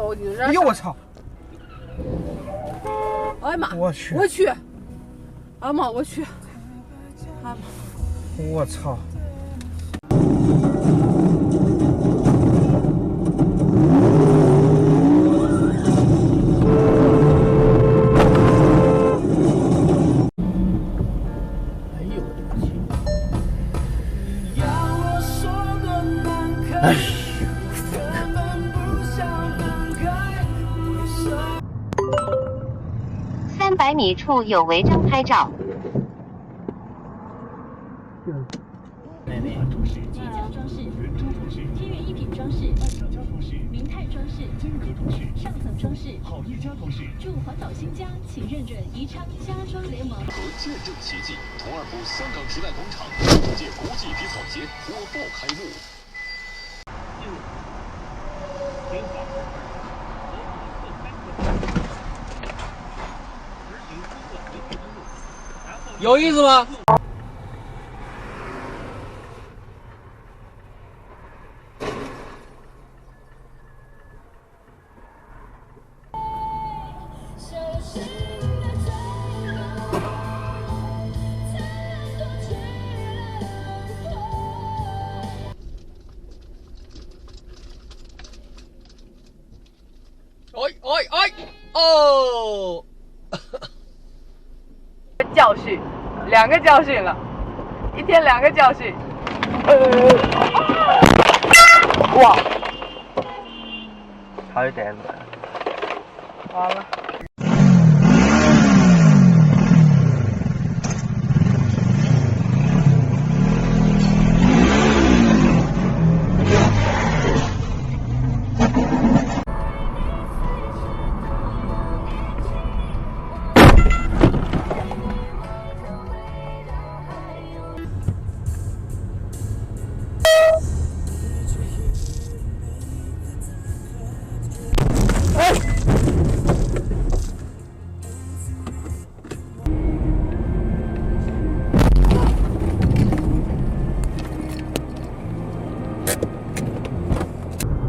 我就这。哎呦我操！哎呀妈！我去！我去！阿妈，我去！阿妈！我操！哎呦我的去！哎。 300米处有违章拍照。妹妹。装饰、居家装饰、原装装饰、天元一品装饰、爱家家装饰、明泰装饰、间隔装饰、上层装饰、好一家装饰。祝环保新家，请认准宜昌家装联盟。和见证奇迹，同二部香港时代广场首届国际皮草节火爆开幕。有意思吗？哦！教训，2个教训了，1天2个教训。哇！好一点了。完了。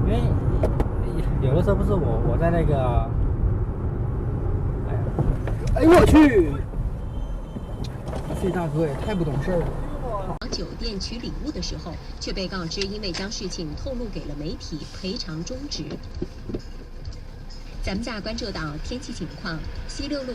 因为有的时候不是我在那个，哎呦我去！这大哥也太不懂事了。酒店取礼物的时候，却被告知因为将事情透露给了媒体，赔偿终止。咱们再关注到天气情况，西六路。